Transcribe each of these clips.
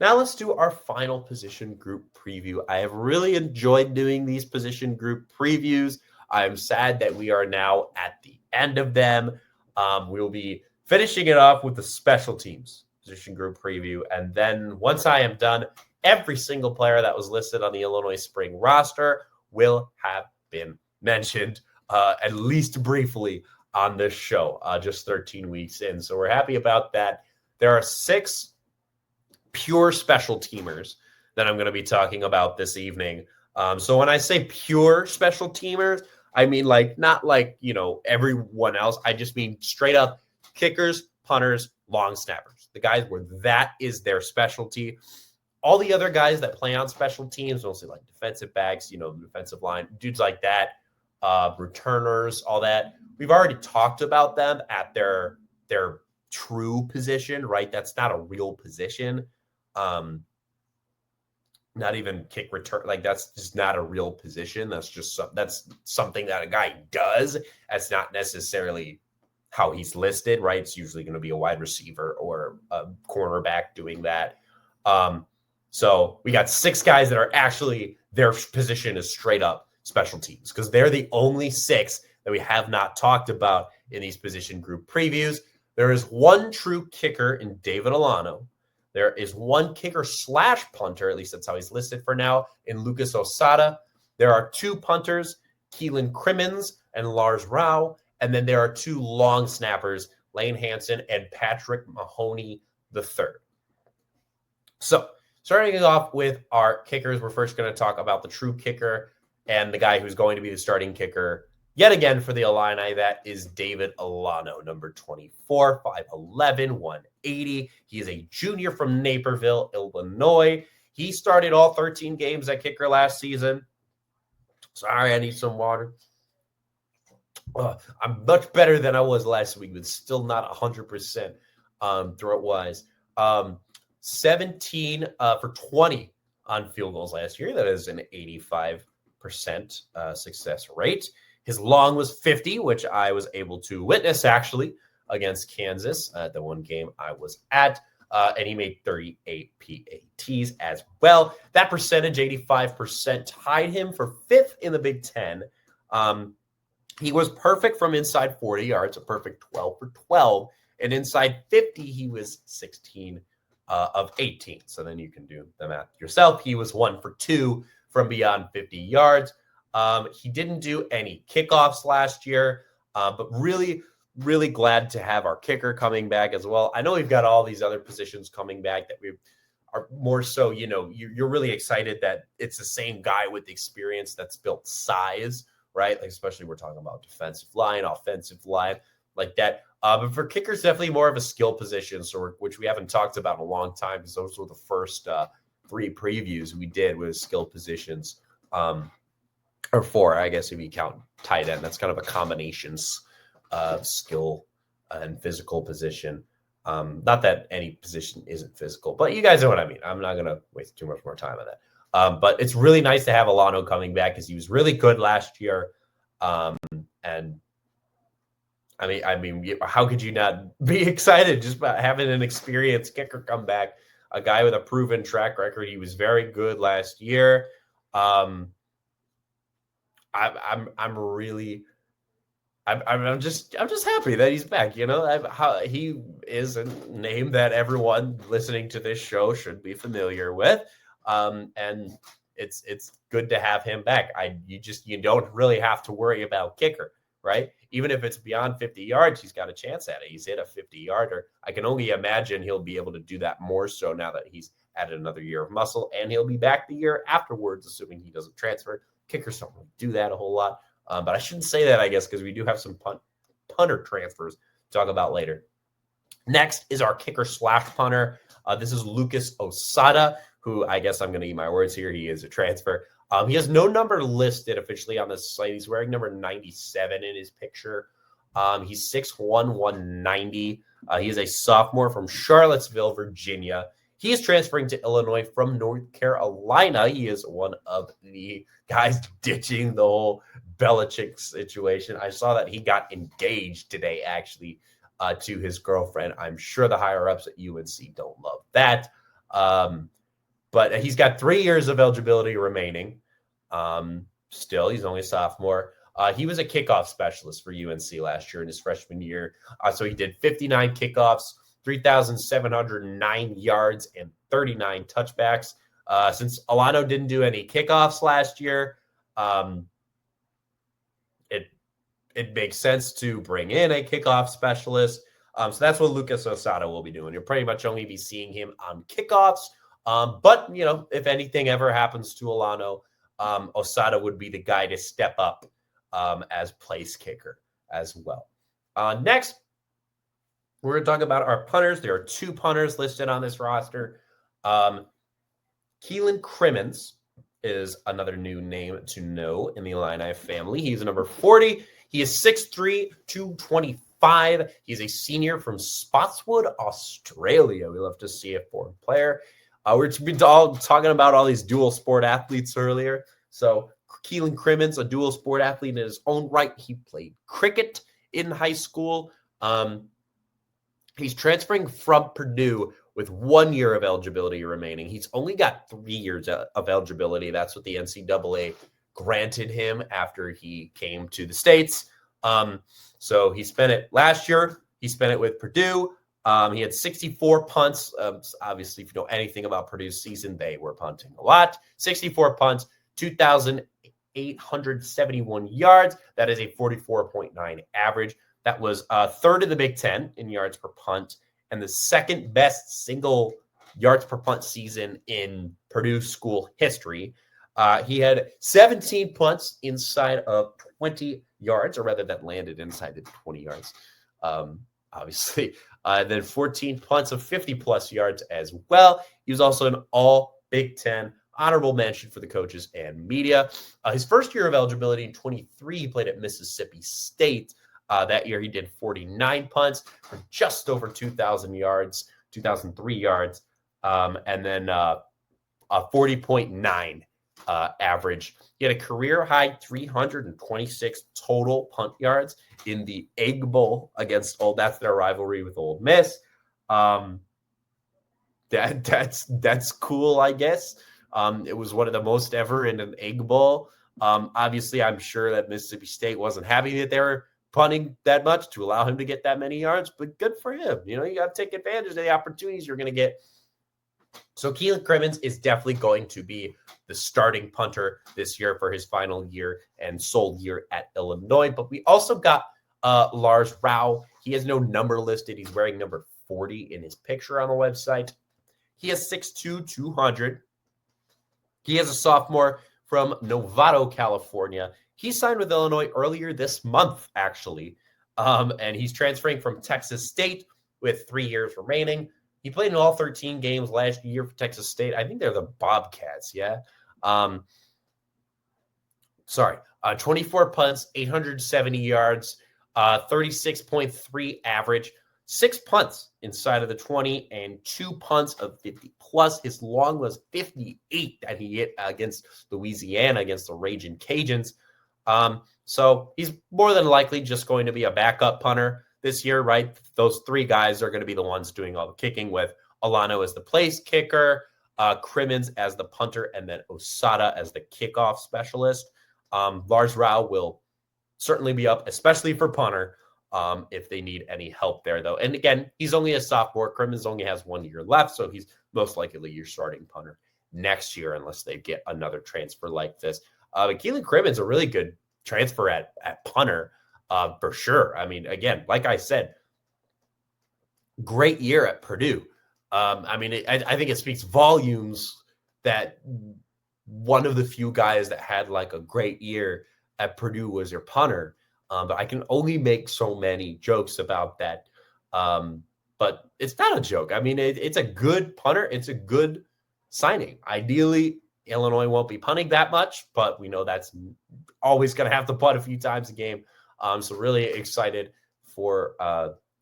Now let's do our final position group preview. I have really enjoyed doing these position group previews. I'm sad that we are now at the end of them. We will be finishing it off with the special teams position group preview. And then once I am done, every single player that was listed on the Illinois spring roster will have been mentioned at least briefly on this show, just 13 weeks in. So we're happy about that. There are 6 pure special teamers that I'm going to be talking about this evening. So when I say pure special teamers, I mean not like, everyone else. I just mean straight up kickers, punters, long snappers. The guys where that is their specialty. All the other guys that play on special teams, mostly like defensive backs, defensive line, dudes like that, returners, all that. We've already talked about them at their true position, right? That's not a real position. Not even kick return, that's just not a real position. That's something that a guy does. That's not necessarily how he's listed, right? It's usually going to be a wide receiver or a cornerback doing that. So we got 6 guys that are actually, their position is straight up special teams, because they're the only 6 that we have not talked about in these position group previews. There is one true kicker in David Alano. There is one kicker / punter, at least that's how he's listed for now, in Lucas Osada. There are 2 punters, Keelan Crimmins and Lars Rao. And then there are 2 long snappers, Lane Hansen and Patrick Mahoney III. So starting off with our kickers, we're first going to talk about the true kicker and the guy who's going to be the starting kicker yet again for the Illini. That is David Alano, number 24, 5'11", 180. He is a junior from Naperville, Illinois. He started all 13 games at kicker last season. Sorry, I need some water. I'm much better than I was last week, but still not 100% throat-wise. 17 for 20 on field goals last year. That is an 85% success rate. His long was 50, which I was able to witness, actually, against Kansas at the one game I was at. And he made 38 PATs as well. That percentage, 85%, tied him for 5th in the Big Ten. He was perfect from inside 40 yards, a perfect 12 for 12. And inside 50, he was 16 of 18. So then you can do the math yourself. He was 1 for 2 from beyond 50 yards. He didn't do any kickoffs last year, but really, really glad to have our kicker coming back as well. I know we've got all these other positions coming back that we are more so, you're really excited that it's the same guy with experience that's built size, right? Especially we're talking about defensive line, offensive line, like that. But for kickers, definitely more of a skill position, which we haven't talked about in a long time, because those were the first 3 previews we did with skill positions. Or 4, I guess, if you count tight end. That's kind of a combinations of skill and physical position. Not that any position isn't physical, but you guys know what I mean. I'm not going to waste too much more time on that. But it's really nice to have Alano coming back, because he was really good last year. And I mean, how could you not be excited just about having an experienced kicker come back? A guy with a proven track record. He was very good last year. I'm just happy that he's back. He is a name that everyone listening to this show should be familiar with, and it's good to have him back. You don't really have to worry about kicker, right? Even if it's beyond 50 yards, he's got a chance at it. He's hit a 50-yarder. I can only imagine he'll be able to do that more so now that he's added another year of muscle, and he'll be back the year afterwards, assuming he doesn't transfer. Kickers don't really do that a whole lot. But I shouldn't say that, I guess, because we do have some punter transfers to talk about later. Next is our kicker / punter. This is Lucas Osada, who I guess I'm going to eat my words here. He is a transfer. He has no number listed officially on the site. He's wearing number 97 in his picture. He's 6'1", 190. He is a sophomore from Charlottesville, Virginia. He is transferring to Illinois from North Carolina. He is one of the guys ditching the whole Belichick situation. I saw that he got engaged today, actually, to his girlfriend. I'm sure the higher-ups at UNC don't love that. But he's got 3 years of eligibility remaining. Still, he's only a sophomore. He was a kickoff specialist for UNC last year in his freshman year. So he did 59 kickoffs, 3,709 yards, and 39 touchbacks. Since Alano didn't do any kickoffs last year, it makes sense to bring in a kickoff specialist. So that's what Lucas Osada will be doing. You'll pretty much only be seeing him on kickoffs. But, if anything ever happens to Alano, Osada would be the guy to step up as place kicker as well. Next, we're going to talk about our punters. There are 2 punters listed on this roster. Keelan Crimmins is another new name to know in the Illini family. He's number 40. He is 6'3", 225. He's a senior from Spotswood, Australia. We love to see a foreign player. We're all talking about all these dual sport athletes earlier. So Keelan Crimmins, a dual sport athlete in his own right. He played cricket in high school. He's transferring from Purdue with 1 year of eligibility remaining. He's only got 3 years of eligibility. That's what the NCAA granted him after he came to the States. So he spent it last year. He spent it with Purdue. He had 64 punts. Obviously, if you know anything about Purdue's season, they were punting a lot. 64 punts, 2,871 yards. That is a 44.9 average. That was third in the Big Ten in yards per punt and the second best single yards per punt season in Purdue school history. He had 17 punts inside of 20 yards, or rather that landed inside the 20 yards, obviously. Then 14 punts of 50-plus yards as well. He was also an all-Big Ten honorable mention for the coaches and media. His first year of eligibility in 23, he played at Mississippi State. That year, he did 49 punts for just over 2,000 yards, 2,003 yards, and then a 40.9 average. He had a career-high 326 total punt yards in the Egg Bowl against that's their rivalry with Ole Miss. That's cool, I guess. It was one of the most ever in an Egg Bowl. Obviously, I'm sure that Mississippi State wasn't happy that they were punting that much to allow him to get that many yards, but good for him. You got to take advantage of the opportunities you're going to get. So Keelan Crimmins is definitely going to be the starting punter this year for his final year and sole year at Illinois. But we also got Lars Rao. He has no number listed. He's wearing number 40 in his picture on the website. He is 6'2", 200. He is a sophomore from Novato, California. He signed with Illinois earlier this month, actually, and he's transferring from Texas State with 3 years remaining. He played in all 13 games last year for Texas State. I think they're the Bobcats, yeah. 24 punts, 870 yards, 36.3 average, 6 punts inside of the 20, and 2 punts of 50-plus. His long was 58 that he hit against Louisiana, against the Ragin' Cajuns. So he's more than likely just going to be a backup punter this year, right? Those 3 guys are going to be the ones doing all the kicking, with Alano as the place kicker, Crimmins as the punter, and then Osada as the kickoff specialist. Lars Rao will certainly be up, especially for punter, if they need any help there, though. And again, he's only a sophomore. Crimmins only has 1 year left, so he's most likely your starting punter next year, unless they get another transfer like this. But Keelan Crimmins a really good transfer at punter, for sure. I mean, again, like I said, great year at Purdue. I think it speaks volumes that one of the few guys that had like a great year at Purdue was your punter. But I can only make so many jokes about that. But it's not a joke. I mean, it's a good punter. It's a good signing. Ideally, Illinois won't be punting that much, but we know that's always going to have to punt a few times a game. So really excited for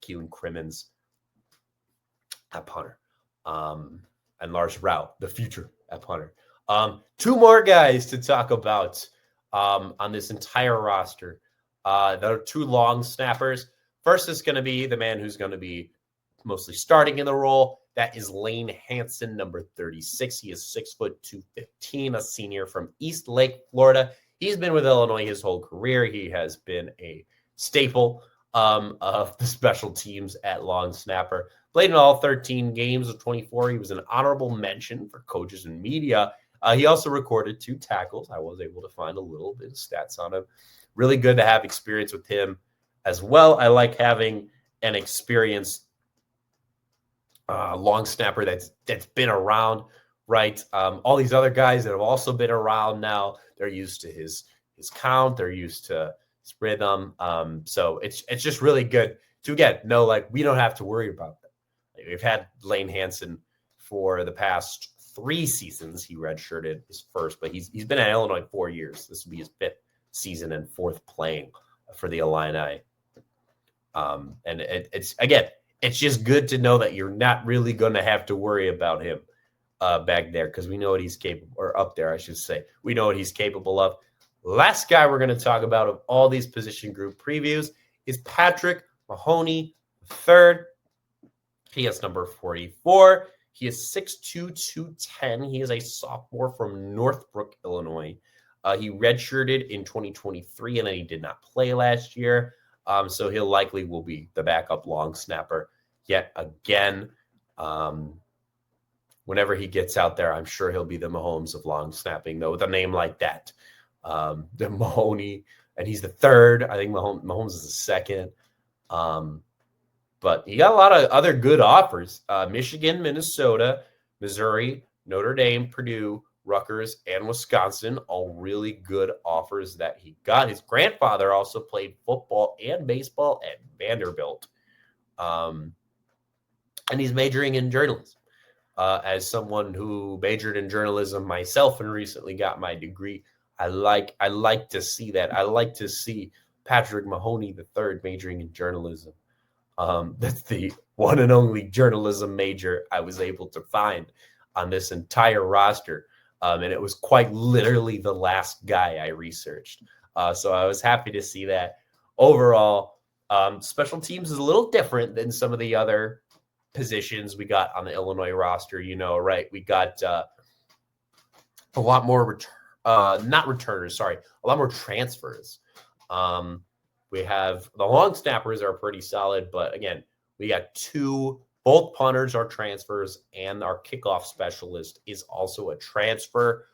Keelan Crimmins at punter, and Lars Rao, the future at punter. 2 more guys to talk about on this entire roster. There are 2 long snappers. First is going to be the man who's going to be mostly starting in the role. That is Lane Hansen, number 36. He is 6'2", 215, a senior from East Lake, Florida. He's been with Illinois his whole career. He has been a staple of the special teams at long snapper. Played in all 13 games of 24. He was an honorable mention for coaches and media. He also recorded 2 tackles. I was able to find a little bit of stats on him. Really good to have experience with him as well. I like having an experienced long snapper that's been around, right? All these other guys that have also been around now, they're used to his count, they're used to his rhythm. So it's just really good to know, like, we don't have to worry about that. We've had Lane Hansen for the past 3 seasons. He redshirted his first, but he's been at Illinois 4 years. This will be his 5th season and 4th playing for the Illini. And it's just good to know that you're not really going to have to worry about him back there, because we know what he's capable, or up there, I should say. We know what he's capable of. Last guy we're going to talk about of all these position group previews is Patrick Mahoney III. He is number 44. He is 6'2", 210. He is a sophomore from Northbrook, Illinois. He redshirted in 2023, and then he did not play last year. So he'll likely will be the backup long snapper yet again. Whenever he gets out there, I'm sure he'll be the Mahomes of long snapping, though, with a name like that. The Mahoney, and he's the 3rd. I think Mahomes is the 2nd. But he got a lot of other good offers. Michigan, Minnesota, Missouri, Notre Dame, Purdue, Rutgers, and Wisconsin, all really good offers that he got. His grandfather also played football and baseball at Vanderbilt. And he's majoring in journalism. As someone who majored in journalism myself and recently got my degree, I like to see that. I like to see Patrick Mahoney III majoring in journalism. That's the one and only journalism major I was able to find on this entire roster. And it was quite literally the last guy I researched. So I was happy to see that. Overall, special teams is a little different than some of the other positions we got on the Illinois roster. Right? We got a lot more a lot more transfers. We have the long snappers are pretty solid, but again, we got 2. Both punters are transfers, and our kickoff specialist is also a transfer.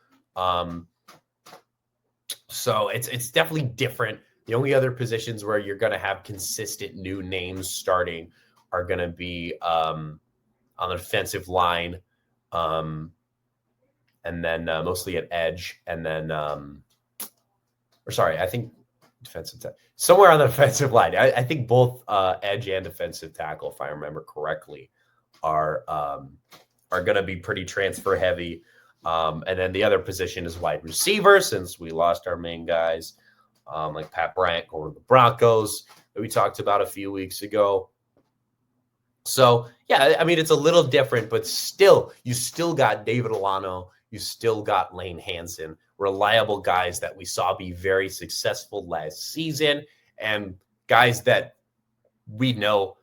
So it's definitely different. The only other positions where you're going to have consistent new names starting are going to be on the defensive line, and then mostly at edge, and then I think defensive somewhere on the defensive line. I think both edge and defensive tackle, if I remember correctly, are going to be pretty transfer heavy. And then the other position is wide receiver, since we lost our main guys, like Pat Bryant going to the Broncos that we talked about a few weeks ago. So, yeah, I mean, it's a little different, but still, you still got David Alano. You still got Lane Hansen, reliable guys that we saw be very successful last season, and guys that we know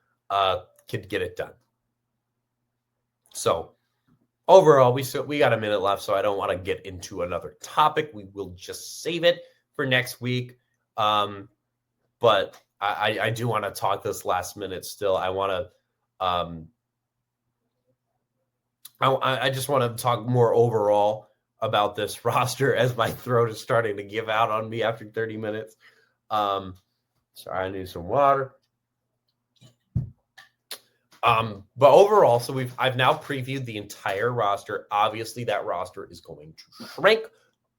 could get it done. So overall, we got a minute left, so I don't want to get into another topic. We will just save it for next week. But I do want to talk this last minute still. I just want to talk more overall about this roster, as my throat is starting to give out on me after 30 minutes. Sorry, I need some water. But overall, so I've now previewed the entire roster. Obviously, that roster is going to shrink.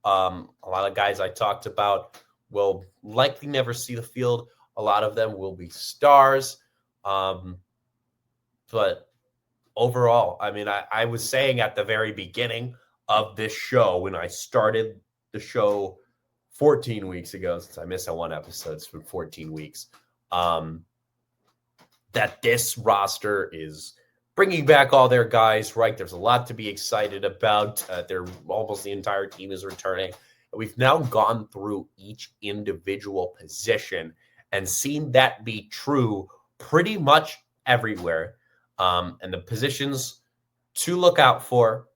A lot of guys I talked about will likely never see the field. A lot of them will be stars. But overall, I mean, I was saying at the very beginning of this show, when I started the show 14 weeks ago, since I missed one episode, it's been 14 weeks, that this roster is bringing back all their guys, right? There's a lot to be excited about. Almost the entire team is returning. We've now gone through each individual position and seen that be true pretty much everywhere. And the positions to look out for.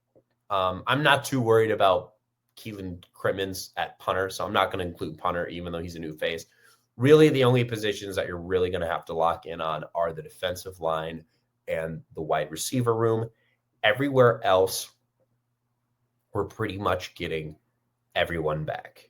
I'm not too worried about Keelan Crimmins at punter, so I'm not going to include punter, even though he's a new face. Really, the only positions that you're really going to have to lock in on are the defensive line and the wide receiver room. Everywhere else, we're pretty much getting everyone back.